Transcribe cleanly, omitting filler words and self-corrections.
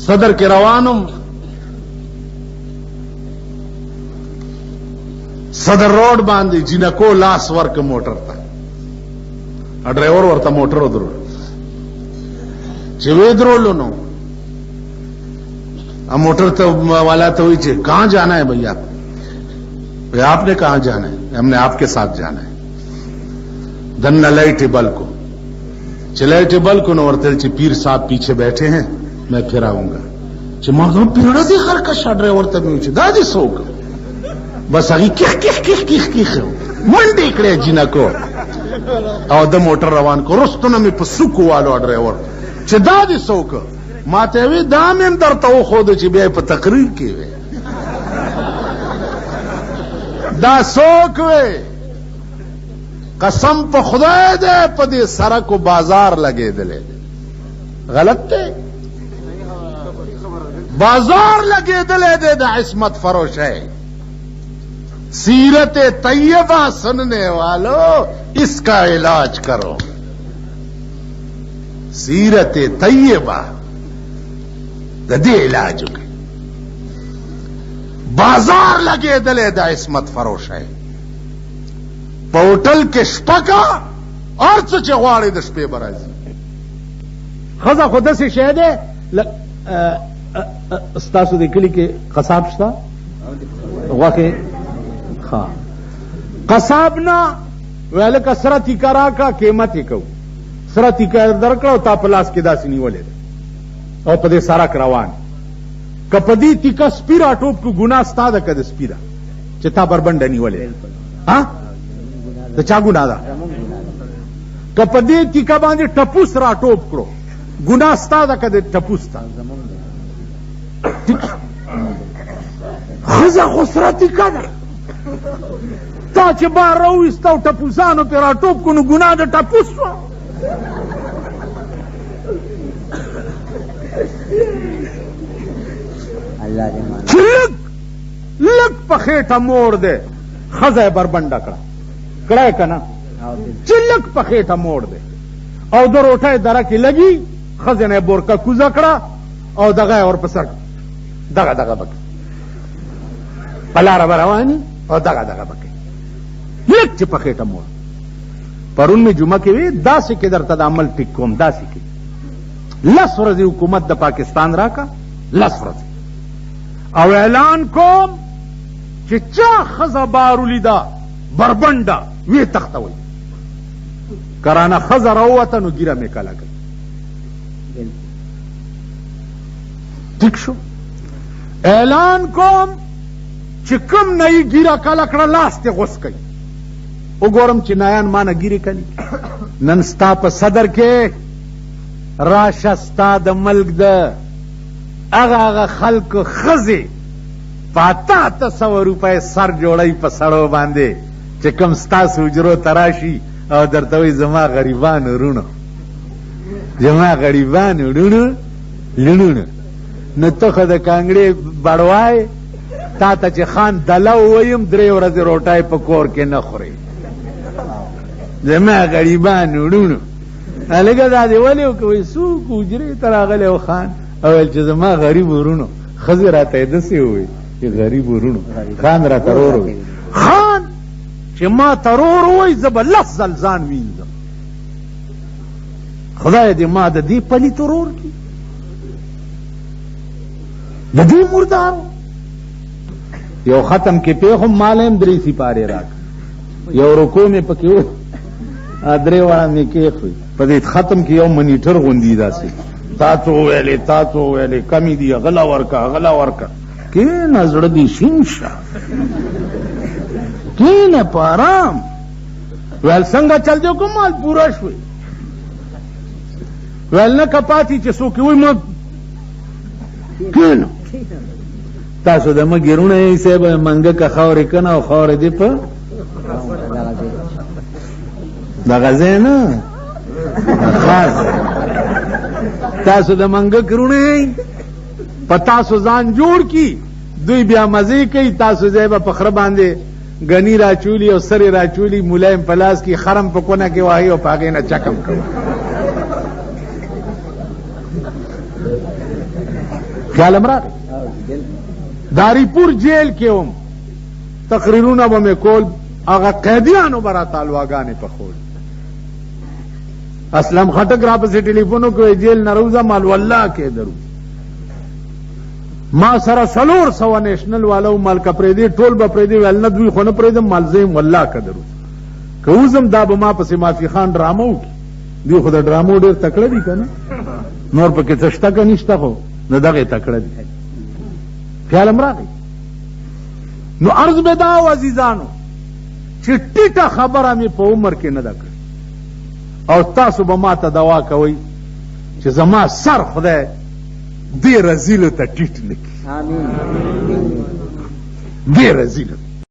صدر کې روانم، صدر روډ باندې جنکو لاس ورک موټر ته، ډرایور ورته موټر ودرول، چې وې درولو نو موٹر تو والا تو ہوئی کہاں جانا ہے بھیا؟ آپ نے کہاں جانا ہے؟ ہم نے آپ کے ساتھ جانا ہے. دن لئی ٹیبل کو چلے ٹیبل کو نورتے پیر صاحب پیچھے بیٹھے ہیں، میں پھر آؤں گا. مردوں پیڑا دی خر کا شا ڈرائیور تک نہیں دادی سوک بس اگی کیخ منڈی کڑے جنا کو او د موٹر روان کو رستو میں پسوک والو ڈرائیور چھ دادی سوک ماته وی دامن درته وخود چې بیا په تقریر کې وي دا څوک وي؟ قسم په خدای دې په دې سړک او بازار لګېدلې غلط دی، بازار لګېدلې دی د عصمت فروش ہے. سیرت طیبہ سننے والو اس کا علاج کرو. سیرت طیبہ د دې علاج وکړي. بازار لګېدلې د عصمت فروش ہے. په هوټل کې شپه کا هر څه چې غواړې د شپې به راځي. ښځه خو داسې شی دی ستاسو د کلي کې قصاب شته غوښې قصاب نه ویل که سره تیکه راکړه قیمت یې کوو. سره تیکه درکړه او تا په لاس کې داسې نیولې ده او په دې سړک روان که په دې تیکه سپي راټوپ کو ګناه ستا ده که د سپي ده چې تا بربنډه نیولې د چا ګناه ده؟ که په دې تیکه باندې ټپوس راټوپ کړو ګناه ستا ده که د ټپوس ته؟ ښځه خو سره تیکه ده تا چې بار راوویسته او ټپوسانو پې راټوپ کړو نو ګناه د ټپوس شوه. چې لږ په خېټه موړ دی ښځه یې بربنډه کړه کړه یې که نه چې لږ په خېټه موړ دی او د روټۍ دره کې لګي ښځې نه یې بورکه کوزه کړه او دغه یې ورپسې دغه به کوي په لاره به رواني او دغه به کوي لږ چې په خېټه موړ. پرون مې جمعه کې وی داسې کې درته د عمل ټیک کوم داسې کې 10 ورځې حکومت د پاکستان راکا 10 ورځې او اعلان کوم چې چا ښځه بار ولیده بربنډه ویې تختوئ کرانه ښځه راووته نو ګیره مې کله کوي. ټیک شو. اعلان کوم چې کوم نه یې ګیره کله کړه لاس ته غوس کوي. وګورم چې نایان مانه ګیرې کلي نن ستا په صدر کې راشه ستا د ملک د هغه خلکو ښځې په 800 روپۍ سر جوړی په سړو باندې چې کوم ستاسو حجرو ته راشي او درته وایي زما غریبانو وروڼو زما غریبانو وروڼو لوڼو نو ته خو د کانګړې بړوای تا ته چې خان دله ووایم 3 ورځې روټۍ په کور کې نه خورې زما غریبانو وروڼو هلکه دا دې ولې وکوئ څوک حجرې ته راغلی او خان او ویل چې زما غریب وروڼو ښځې راته یې داسې ووایي چې غریب وروڼو خان راته رور وایي خان چې ما ته رور ووایي زه به 10 ځل ځان وینځم خدای دې ما د دې پلیت رور کړي د دې مردارو. یو ختم کې پیښم مال هم 3 سپارې راک یو رکو مې پکې و 3 واړه مې کېښوي په دې ختم کې یو منیټر غوندي داسې تاسو ویلې کمی دی غلا ورکا کینه زړه دی شین شه کینه په آرام ویل څنګه چل دیو کوم مال پورا شوی ویل نه کپاتی چې څوک وي ما کینه تاسو د مګیرونه یې صاحب منګه که خاورې کنه او خاورې دی په دغه ځای نه خاص تاسو د منګه کرونه په تاسو ځان جوړ کی دوی بیا مزې کوي تاسو ځای به په خره باندې غنی راچولی او سری راچولی ملایم پلاس کی خرم په کونه کې وایي او پاګې نه چکم کوي خیال راغی داریپور جیل کې هم تقریرونه به مې کول هغه قیدیانو به راته الواګانې پخول اسلم خټک را پسې ټلیفون وکړی جیل نه روزه مال والله کې درو ما سره 400 نیشنل والو مال کا پرېدي ټول به پرېدي ویل نه دوی خو نه پرېدم مال زیم والله که درو که اوزم دا به ما پسې مافي خان ډرامه وکړي دوی خو د ډرامو ډېر تکړه دي که نه نور پکې څه شته که نشته خو نه دغې تکړه دي خیال م راغی نو عرض به دا و عزیزانو چې ټیټه خبره مې په عمر کې نه ده کړې او تاسو به ما ته دوا کوئ چې زما سر خدای دې رزیلو ته ټیټ نه کړي دې رزیلو